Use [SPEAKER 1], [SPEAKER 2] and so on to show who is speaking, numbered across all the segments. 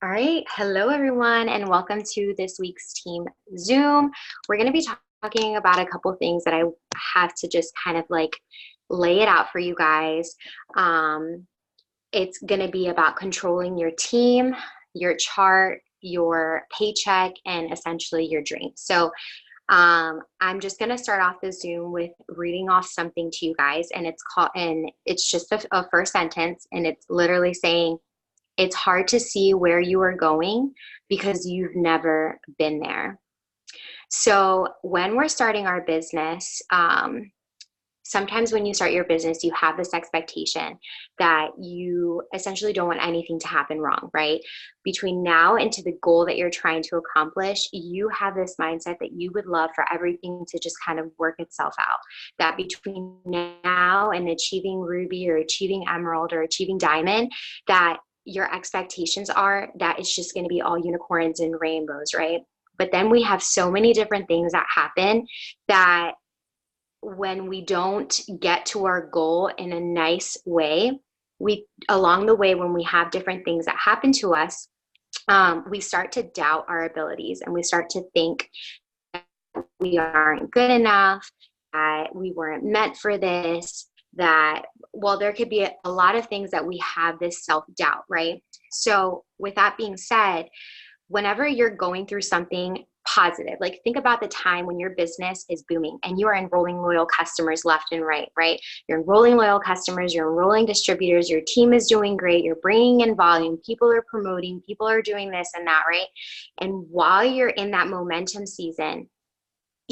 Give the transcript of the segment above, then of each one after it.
[SPEAKER 1] All right. Hello, everyone, and welcome to this week's team Zoom. We're going to be talking about a couple things that I have to just kind of like lay it out for you guys. Um, it's going to be about controlling your team, your chart, your paycheck, and essentially your dreams. I'm just going to start off the Zoom with reading off something to you guys, and it's just a first sentence, and it's literally saying, it's hard to see where you are going because you've never been there. So when we're starting our business, sometimes when you start your business, you have this expectation that you essentially don't want anything to happen wrong, right? Between now and to the goal that you're trying to accomplish, you have this mindset that you would love for everything to just kind of work itself out. That between now and achieving Ruby or achieving Emerald or achieving Diamond, that your expectations are that it's just going to be all unicorns and rainbows, right? But then we have so many different things that happen that when we don't get to our goal in a nice way, we along the way, when we have different things that happen to us, we start to doubt our abilities and we start to think that we aren't good enough, that we weren't meant for this, that, well, there could be a lot of things that we have this self-doubt, right? So with that being said, whenever you're going through something positive, like think about the time when your business is booming and you are enrolling loyal customers left and right, right? You're enrolling loyal customers, you're enrolling distributors, your team is doing great, you're bringing in volume, people are promoting, people are doing this and that, right? And while you're in that momentum season,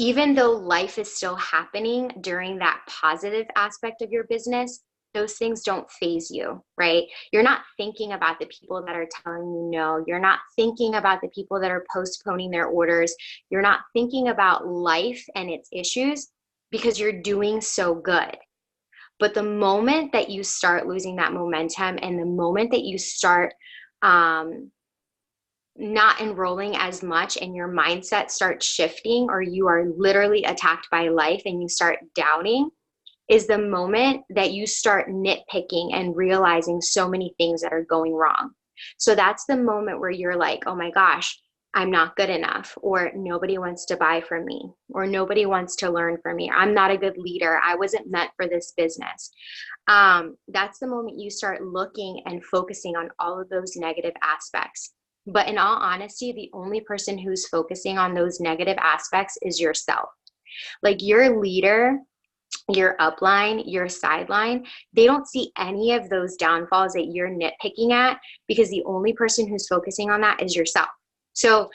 [SPEAKER 1] even though life is still happening during that positive aspect of your business, those things don't phase you, right? You're not thinking about the people that are telling you no. You're not thinking about the people that are postponing their orders. You're not thinking about life and its issues because you're doing so good. But the moment that you start losing that momentum and the moment that you start not enrolling as much and your mindset starts shifting, or you are literally attacked by life and you start doubting, is the moment that you start nitpicking and realizing so many things that are going wrong. So that's the moment where you're like, oh my gosh, I'm not good enough, or nobody wants to buy from me, or nobody wants to learn from me. I'm not a good leader. I wasn't meant for this business. That's the moment you start looking and focusing on all of those negative aspects. But in all honesty, the only person who's focusing on those negative aspects is yourself. Like your leader, your upline, your sideline, they don't see any of those downfalls that you're nitpicking at, because the only person who's focusing on that is yourself. So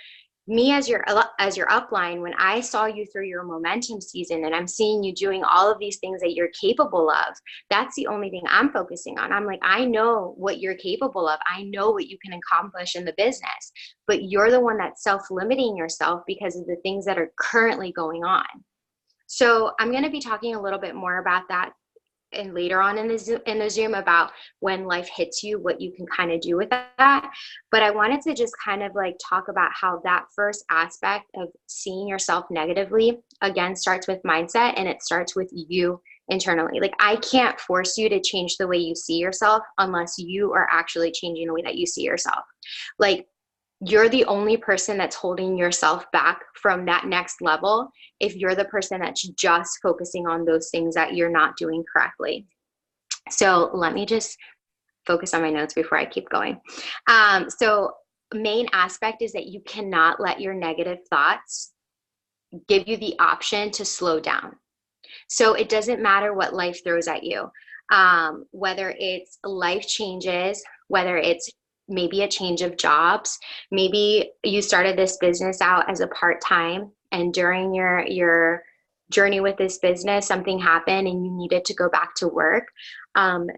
[SPEAKER 1] me as your upline, when I saw you through your momentum season and I'm seeing you doing all of these things that you're capable of, that's the only thing I'm focusing on. I'm like, I know what you're capable of. I know what you can accomplish in the business, but you're the one that's self-limiting yourself because of the things that are currently going on. So I'm going to be talking a little bit more about that and later on in the Zoom about when life hits you, what you can kind of do with that. But I wanted to just kind of like talk about how that first aspect of seeing yourself negatively, again, starts with mindset, and it starts with you internally. Like I can't force you to change the way you see yourself unless you are actually changing the way that you see yourself. Like you're the only person that's holding yourself back from that next level if you're the person that's just focusing on those things that you're not doing correctly. So let me just focus on my notes before I keep going. So main aspect is that you cannot let your negative thoughts give you the option to slow down. So it doesn't matter what life throws at you, whether it's life changes, whether it's maybe a change of jobs. Maybe you started this business out as a part-time, and during your journey with this business, something happened and you needed to go back to work.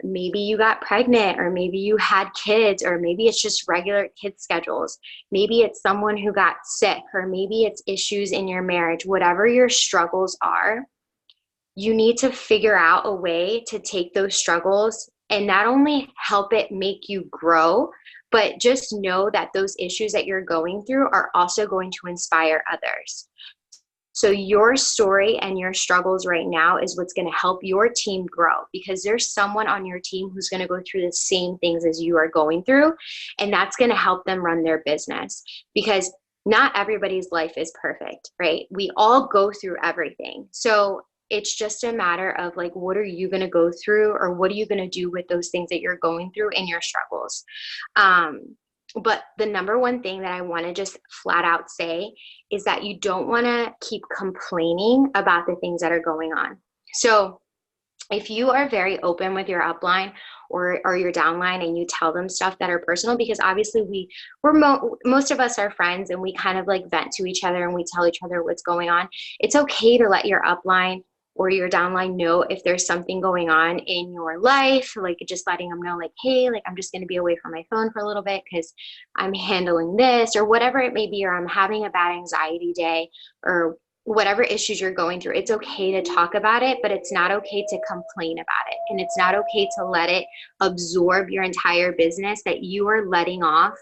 [SPEAKER 1] Maybe you got pregnant, or maybe you had kids, or maybe it's just regular kid schedules. Maybe it's someone who got sick, or maybe it's issues in your marriage. Whatever your struggles are, you need to figure out a way to take those struggles and not only help it make you grow, but just know that those issues that you're going through are also going to inspire others. So your story and your struggles right now is what's going to help your team grow, because there's someone on your team who's going to go through the same things as you are going through, and that's going to help them run their business, because not everybody's life is perfect, right? We all go through everything. So it's just a matter of like, what are you going to go through, or what are you going to do with those things that you're going through in your struggles? But the number one thing that I want to just flat out say is that you don't want to keep complaining about the things that are going on. So if you are very open with your upline or your downline, and you tell them stuff that are personal, because obviously most of us are friends, and we kind of like vent to each other and we tell each other what's going on. It's okay to let your upline or your downline know if there's something going on in your life, like just letting them know like, hey, like I'm just going to be away from my phone for a little bit because I'm handling this, or whatever it may be, or I'm having a bad anxiety day, or whatever issues you're going through. It's okay to talk about it, but it's not okay to complain about it. And it's not okay to let it absorb your entire business, that you are letting off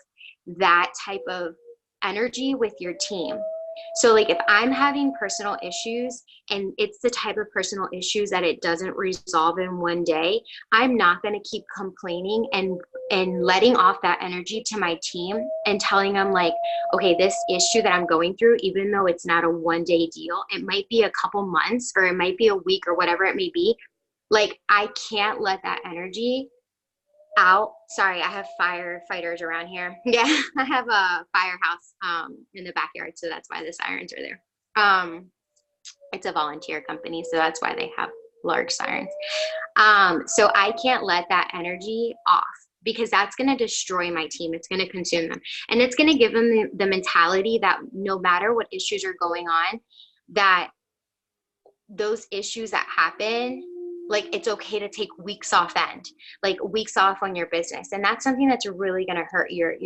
[SPEAKER 1] that type of energy with your team. So like if I'm having personal issues, and it's the type of personal issues that it doesn't resolve in one day, I'm not going to keep complaining and letting off that energy to my team and telling them like, okay, this issue that I'm going through, even though it's not a one-day deal, it might be a couple months, or it might be a week, or whatever it may be. Like I can't let that energy out. Sorry, I have firefighters around here. Yeah, I have a firehouse in the backyard, so that's why the sirens are there. It's a volunteer company, so that's why they have large sirens. So I can't let that energy off, because that's going to destroy my team. It's going to consume them, and it's going to give them the mentality that no matter what issues are going on, that those issues that happen, like it's okay to take weeks off like weeks off on your business. And that's something that's really going to hurt your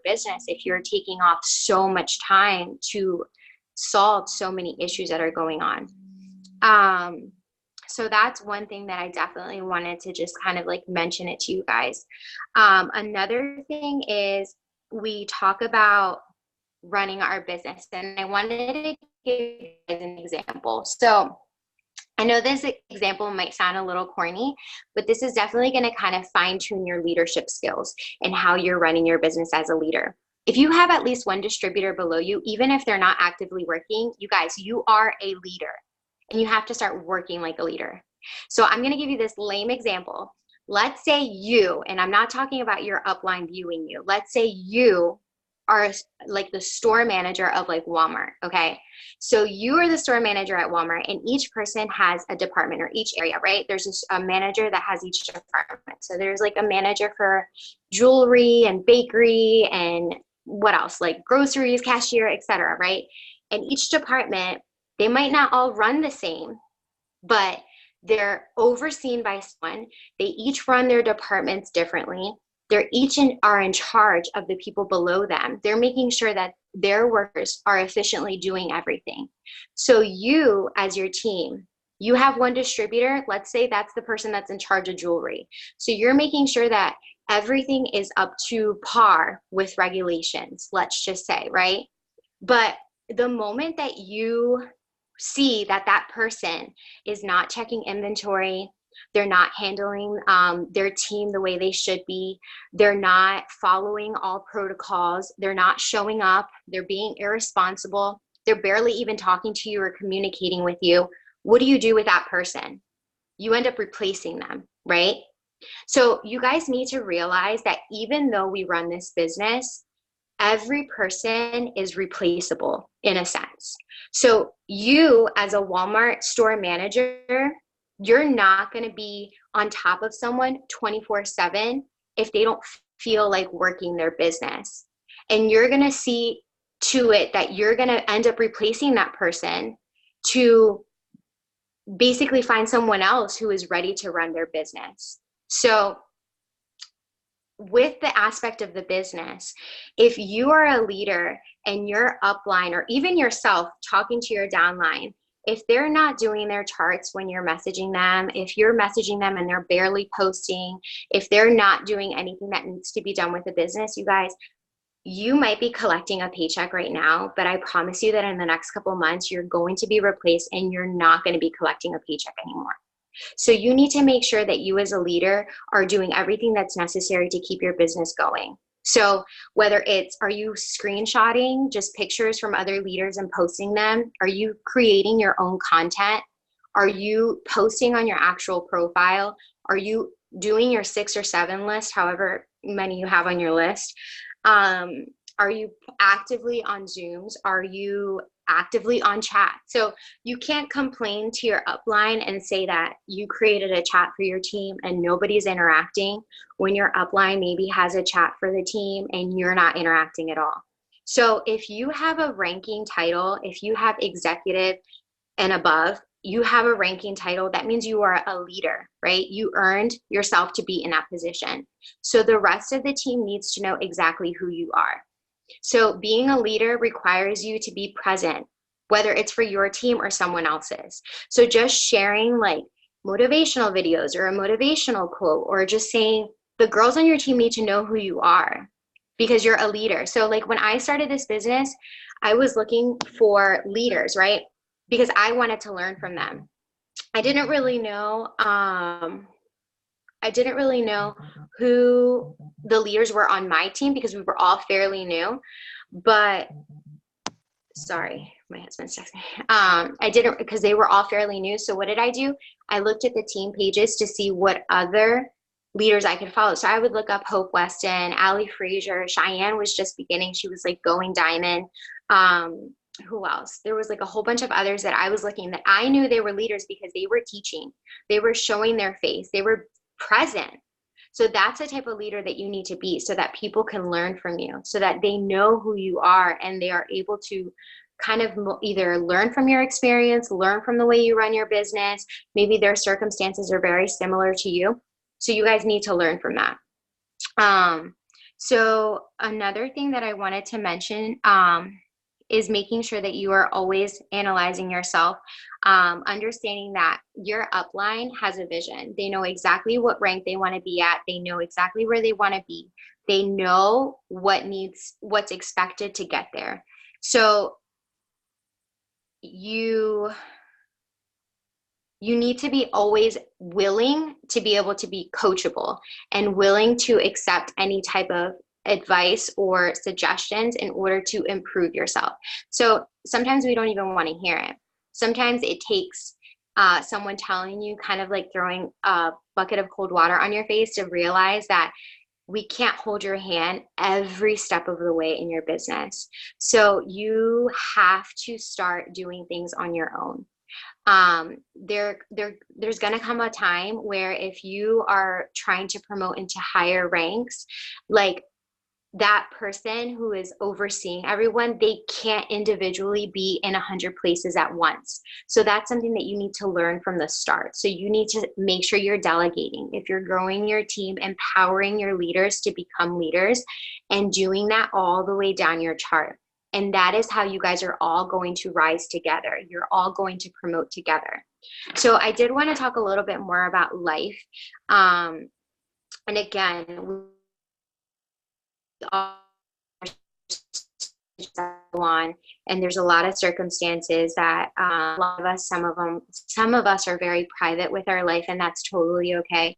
[SPEAKER 1] business if you're taking off so much time to solve so many issues that are going on. So that's one thing that I definitely wanted to just kind of like mention it to you guys. Another thing is, we talk about running our business, and I wanted to give you guys an example. So I know this example might sound a little corny, but this is definitely going to kind of fine tune your leadership skills and how you're running your business as a leader. If you have at least one distributor below you, even if they're not actively working, you guys, you are a leader, and you have to start working like a leader. So I'm going to give you this lame example. Let's say you, and I'm not talking about your upline viewing you. Let's say you are like the store manager of like Walmart. Okay. So you are the store manager at Walmart, and each person has a department, or each area, right? There's a manager that has each department. So there's like a manager for jewelry and bakery and what else, like groceries, cashier, etc. Right? And each department, they might not all run the same, but they're overseen by someone. They each run their departments differently. They're each are in charge of the people below them. They're making sure that their workers are efficiently doing everything. So you, as your team, you have one distributor. Let's say that's the person that's in charge of jewelry. So you're making sure that everything is up to par with regulations, let's just say, right? But the moment that you see that that person is not checking inventory, they're not handling their team the way they should be, they're not following all protocols, they're not showing up, they're being irresponsible, they're barely even talking to you or communicating with you, what do you do with that person? You end up replacing them, right? So you guys need to realize that even though we run this business, every person is replaceable in a sense. So you, as a Walmart store manager, you're not going to be on top of someone 24/7 if they don't feel like working their business. And you're going to see to it that you're going to end up replacing that person to basically find someone else who is ready to run their business. So with the aspect of the business, if you are a leader and your upline, or even yourself talking to your downline, if they're not doing their charts when you're messaging them, if you're messaging them and they're barely posting, if they're not doing anything that needs to be done with the business, you guys, you might be collecting a paycheck right now, but I promise you that in the next couple of months, you're going to be replaced and you're not going to be collecting a paycheck anymore. So you need to make sure that you as a leader are doing everything that's necessary to keep your business going. So whether it's, are you screenshotting just pictures from other leaders and posting them? Are you creating your own content? Are you posting on your actual profile? Are you doing your 6 or 7 list, however many you have on your list? Are you actively on Zooms? Are you actively on chat? So you can't complain to your upline and say that you created a chat for your team and nobody's interacting when your upline maybe has a chat for the team and you're not interacting at all. So if you have a ranking title, if you have executive and above, you have a ranking title, that means you are a leader, right? You earned yourself to be in that position. So the rest of the team needs to know exactly who you are. So being a leader requires you to be present, whether it's for your team or someone else's. So just sharing like motivational videos or a motivational quote, or just saying the girls on your team need to know who you are because you're a leader. So like when I started this business, I was looking for leaders, right? Because I wanted to learn from them. I didn't really know who the leaders were on my team because we were all fairly new. But sorry, my husband's texting me. I didn't, because they were all fairly new. So what did I do? I looked at the team pages to see what other leaders I could follow. So I would look up Hope Weston, Allie Frazier. Cheyenne was just beginning. She was like going diamond. Who else? There was like a whole bunch of others that I was looking that I knew they were leaders because they were teaching. They were showing their face. They were present. So that's the type of leader that you need to be so that people can learn from you, so that they know who you are and they are able to kind of either learn from your experience, learn from the way you run your business. Maybe their circumstances are very similar to you. So you guys need to learn from that. So another thing that I wanted to mention is making sure that you are always analyzing yourself, understanding that your upline has a vision. They know exactly what rank they want to be at. They know exactly where they want to be. They know what's expected to get there. So you need to be always willing to be able to be coachable and willing to accept any type of advice or suggestions in order to improve yourself. So sometimes we don't even want to hear it. Sometimes it takes someone telling you, kind of like throwing a bucket of cold water on your face, to realize that we can't hold your hand every step of the way in your business. So you have to start doing things on your own. There's going to come a time where if you are trying to promote into higher ranks, like that person who is overseeing everyone, they can't individually be in 100 places at once. So that's something that you need to learn from the start. So you need to make sure you're delegating. If you're growing your team, empowering your leaders to become leaders and doing that all the way down your chart. And that is how you guys are all going to rise together. You're all going to promote together. So I did want to talk a little bit more about life. And again, on, and there's a lot of circumstances that a lot of us, some of us are very private with our life, and that's totally okay.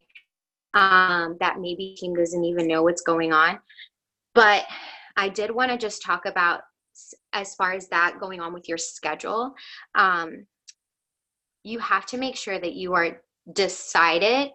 [SPEAKER 1] That maybe team doesn't even know what's going on. But I did want to just talk about, as far as that going on with your schedule, you have to make sure that you are decided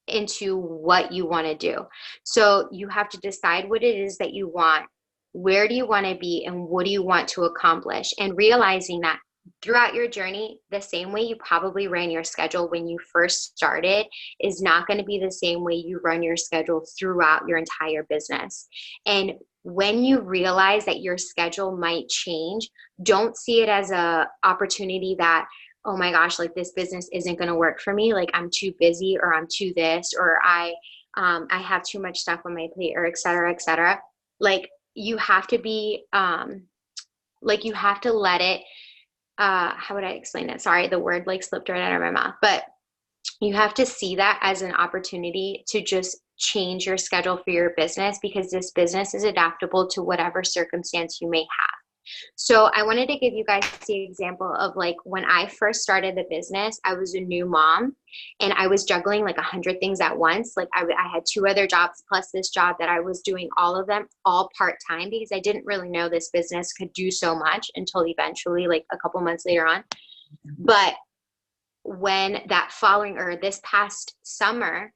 [SPEAKER 1] into what you want to do. So you have to decide what it is that you want, where do you want to be, and what do you want to accomplish, and realizing that throughout your journey, the same way you probably ran your schedule when you first started is not going to be the same way you run your schedule throughout your entire business. And when you realize that your schedule might change, don't see it as an opportunity that, oh my gosh, like this business isn't going to work for me. Like I'm too busy, or I'm too this, or I have too much stuff on my plate, or et cetera, et cetera. Like you have to be, you have to let it, how would I explain it? Sorry, the word like slipped right out of my mouth, but you have to see that as an opportunity to just change your schedule for your business, because this business is adaptable to whatever circumstance you may have. So I wanted to give you guys the example of like when I first started the business, I was a new mom and I was juggling like 100 things at once. Like I had 2 other jobs plus this job that I was doing, all of them all part-time, because I didn't really know this business could do so much until eventually, like a couple months later on. But when that following, or this past summer,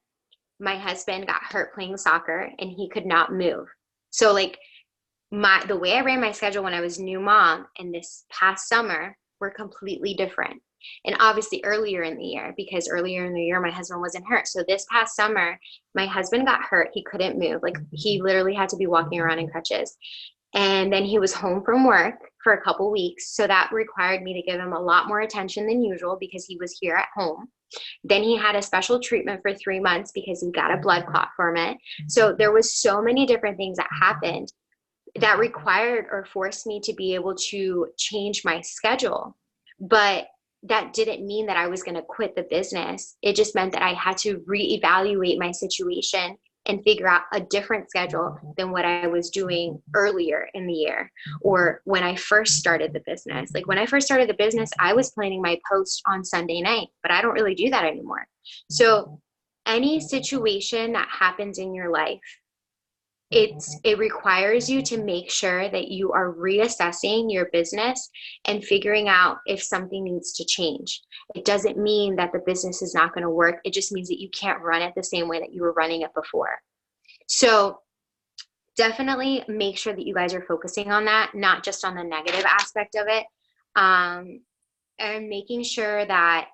[SPEAKER 1] my husband got hurt playing soccer and he could not move. So like the way I ran my schedule when I was new mom and this past summer were completely different. And obviously earlier in the year, because earlier in the year, my husband wasn't hurt. So this past summer, my husband got hurt. He couldn't move. Like he literally had to be walking around in crutches. And then he was home from work for a couple weeks. So that required me to give him a lot more attention than usual because he was here at home. Then he had a special treatment for 3 months because he got a blood clot from it. So there was so many different things that happened that required or forced me to be able to change my schedule. But that didn't mean that I was going to quit the business. It just meant that I had to reevaluate my situation and figure out a different schedule than what I was doing earlier in the year or when I first started the business. Like when I first started the business, I was planning my post on Sunday night, but I don't really do that anymore. So any situation that happens in your life, it requires you to make sure that you are reassessing your business and figuring out if something needs to change. It doesn't mean that the business is not going to work. It just means that you can't run it the same way that you were running it before. So definitely make sure that you guys are focusing on that, not just on the negative aspect of it. And making sure that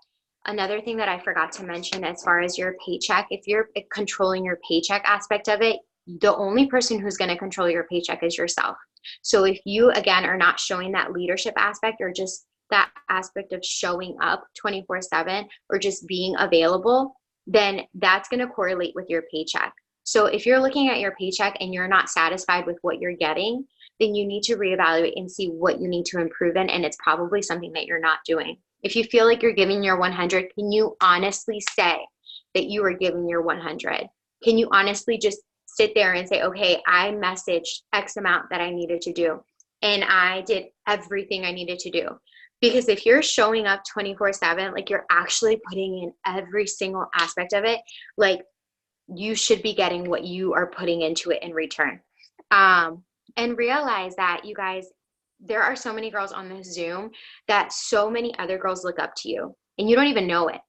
[SPEAKER 1] another thing that I forgot to mention as far as your paycheck, if you're controlling your paycheck aspect of it, the only person who's going to control your paycheck is yourself. So if you, again, are not showing that leadership aspect or just that aspect of showing up 24/7 or just being available, then that's going to correlate with your paycheck. So if you're looking at your paycheck and you're not satisfied with what you're getting, then you need to reevaluate and see what you need to improve in. And it's probably something that you're not doing. If you feel like you're giving your 100, can you honestly say that you are giving your 100? Can you honestly just sit there and say, okay, I messaged X amount that I needed to do, and I did everything I needed to do? Because if you're showing up 24/7, like you're actually putting in every single aspect of it, like you should be getting what you are putting into it in return. And realize that, you guys, there are so many girls on this Zoom that so many other girls look up to you, and you don't even know it.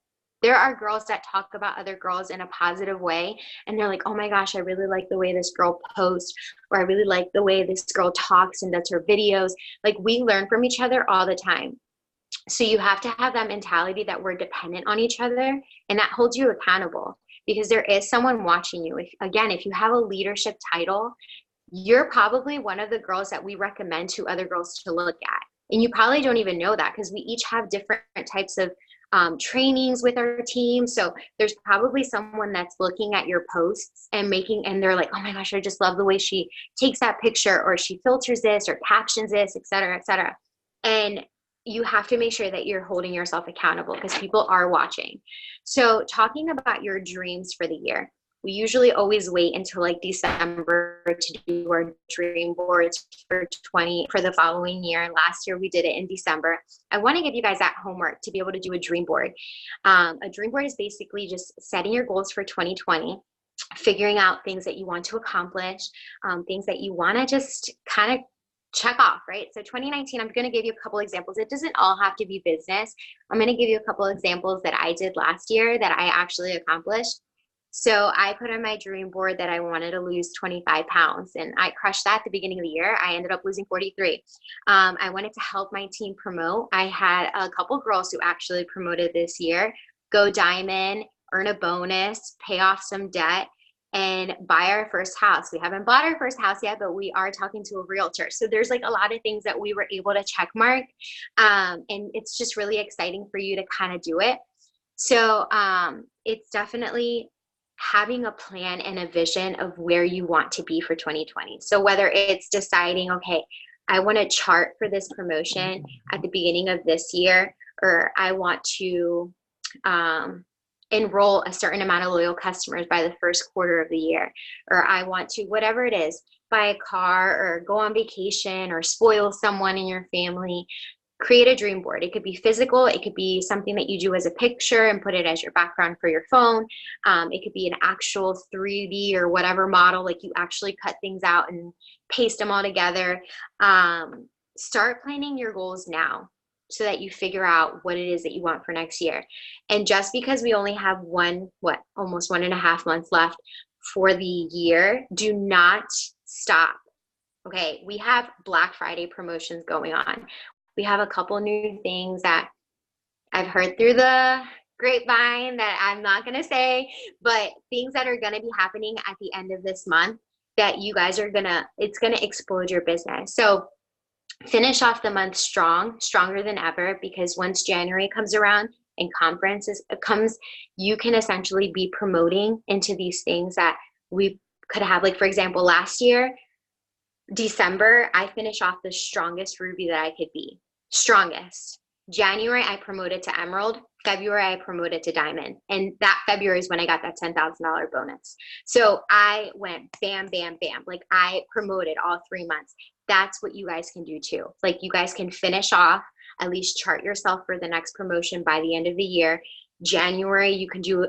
[SPEAKER 1] There are girls that talk about other girls in a positive way, and they're like, oh my gosh, I really like the way this girl posts, or I really like the way this girl talks and does her videos. Like we learn from each other all the time. So you have to have that mentality that we're dependent on each other, and that holds you accountable because there is someone watching you. If you have a leadership title, you're probably one of the girls that we recommend to other girls to look at. And you probably don't even know that because we each have different types of trainings with our team. So there's probably someone that's looking at your posts and they're like, oh my gosh, I just love the way she takes that picture, or she filters this or captions this, et cetera, et cetera. And you have to make sure that you're holding yourself accountable because people are watching. So talking about your dreams for the year, we usually always wait until like December to do our dream boards for the following year. Last year we did it in December. I want to give you guys that homework to be able to do a dream board. A dream board is basically just setting your goals for 2020, figuring out things that you want to accomplish, things that you want to just kind of check off, right? So 2019, I'm going to give you a couple examples. It doesn't all have to be business. I'm going to give you a couple examples that I did last year that I actually accomplished. So I put on my dream board that I wanted to lose 25 pounds, and I crushed that at the beginning of the year. I ended up losing 43. I wanted to help my team promote. I had a couple girls who actually promoted this year, go diamond, earn a bonus, pay off some debt, and buy our first house. We haven't bought our first house yet, but we are talking to a realtor. So there's like a lot of things that we were able to check mark. And it's just really exciting for you to kind of do it. So it's definitely having a plan and a vision of where you want to be for 2020. So whether it's deciding, okay, I want to chart for this promotion at the beginning of this year, or I want to enroll a certain amount of loyal customers by the first quarter of the year, or I want to, whatever it is, buy a car or go on vacation or spoil someone in your family. Create a dream board. It could be physical. It could be something that you do as a picture and put it as your background for your phone. It could be an actual 3D or whatever model, like you actually cut things out and paste them all together. Start planning your goals now so that you figure out what it is that you want for next year. And just because we only have almost 1.5 months left for the year, do not stop. Okay, we have Black Friday promotions going on. We have a couple new things that I've heard through the grapevine that I'm not going to say, but things that are going to be happening at the end of this month that you guys are it's going to explode your business. So finish off the month stronger than ever, because once January comes around and conferences comes, you can essentially be promoting into these things that we could have. Like, for example, last year, December, I finished off the strongest ruby that I could be. Strongest. January, I promoted to emerald. February, I promoted to diamond. And that February is when I got that $10,000 bonus. So I went bam, bam, bam. Like, I promoted all 3 months. That's what you guys can do too. Like, you guys can finish off, at least chart yourself for the next promotion by the end of the year. January, you can do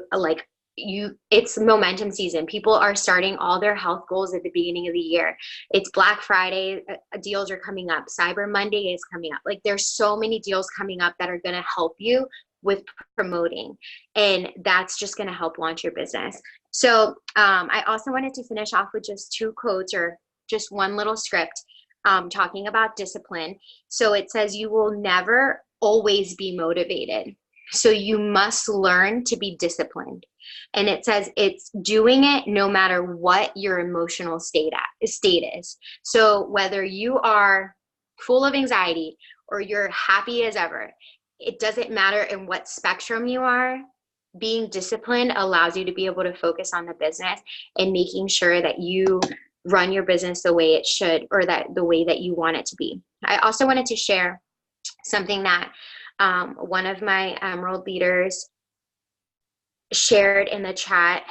[SPEAKER 1] it's momentum season. People are starting all their health goals at the beginning of the year. It's Black Friday, deals are coming up. Cyber Monday is coming up. Like, there's so many deals coming up that are going to help you with promoting, and that's just going to help launch your business. So I also wanted to finish off with just 2 quotes, or just one little script, talking about discipline. So it says, you will never always be motivated, so you must learn to be disciplined. And it says it's doing it no matter what your emotional state is. So whether you are full of anxiety or you're happy as ever, it doesn't matter in what spectrum you are. Being disciplined allows you to be able to focus on the business and making sure that you run your business the way it should, or that the way that you want it to be. I also wanted to share something that one of my Emerald leaders shared in the chat,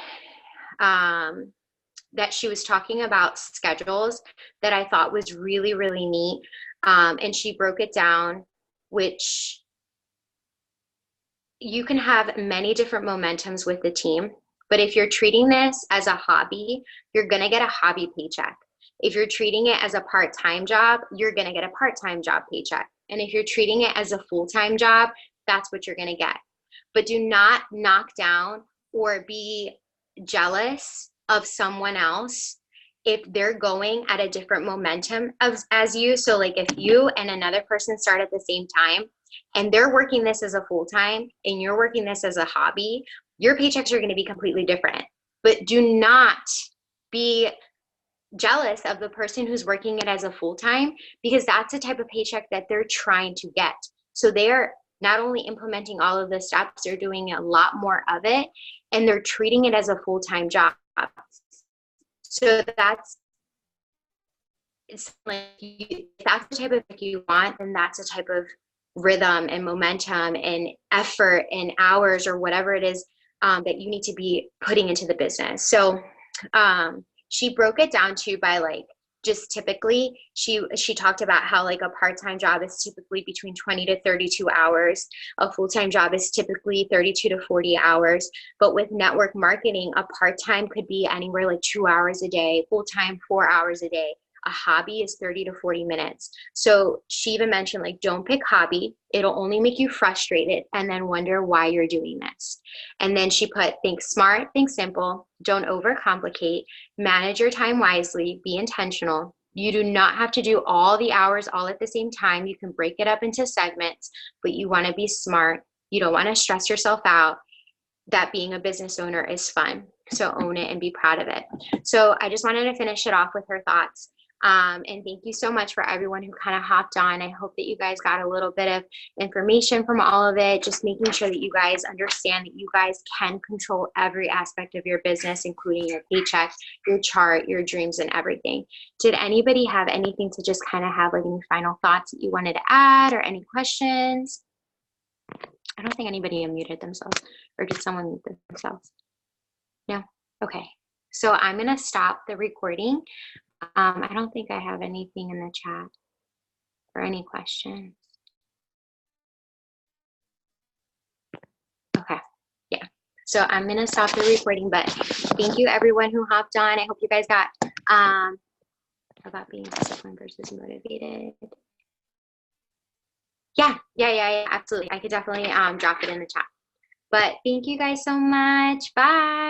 [SPEAKER 1] that she was talking about schedules, that I thought was really, really neat. And she broke it down, which you can have many different momentums with the team, but if you're treating this as a hobby, you're going to get a hobby paycheck. If you're treating it as a part-time job, you're going to get a part-time job paycheck. And if you're treating it as a full-time job, that's what you're going to get. But do not knock down or be jealous of someone else if they're going at a different momentum as you. So like, if you and another person start at the same time and they're working this as a full-time and you're working this as a hobby, your paychecks are going to be completely different. But do not be jealous of the person who's working it as a full-time, because that's the type of paycheck that they're trying to get. So they're not only implementing all of the steps, they're doing a lot more of it, and they're treating it as a full-time job. So that's if that's the type of thing you want, then that's the type of rhythm and momentum and effort and hours or whatever it is that you need to be putting into the business. So she broke it down too by like, just typically, she talked about how like a part-time job is typically between 20 to 32 hours. A full-time job is typically 32 to 40 hours. But with network marketing, a part-time could be anywhere like 2 hours a day, full-time 4 hours a day. A hobby is 30 to 40 minutes. So she even mentioned, like, don't pick hobby. It'll only make you frustrated and then wonder why you're doing this. And then she put, think smart, think simple, don't overcomplicate, manage your time wisely, be intentional. You do not have to do all the hours all at the same time. You can break it up into segments, but you want to be smart. You don't want to stress yourself out. That being a business owner is fun. So own it and be proud of it. So I just wanted to finish it off with her thoughts. And thank you so much for everyone who kind of hopped on. I hope that you guys got a little bit of information from all of it, just making sure that you guys understand that you guys can control every aspect of your business, including your paycheck, your chart, your dreams, and everything. Did anybody have anything to just kind of have like any final thoughts that you wanted to add, or any questions? I don't think anybody unmuted themselves, or did someone mute themselves? No? Okay. So I'm going to stop the recording. I don't think I have anything in the chat or any questions. Okay. Yeah. So I'm going to stop the recording, but thank you everyone who hopped on. I hope you guys got about being disciplined versus motivated. Yeah, absolutely. I could definitely drop it in the chat. But thank you guys so much. Bye.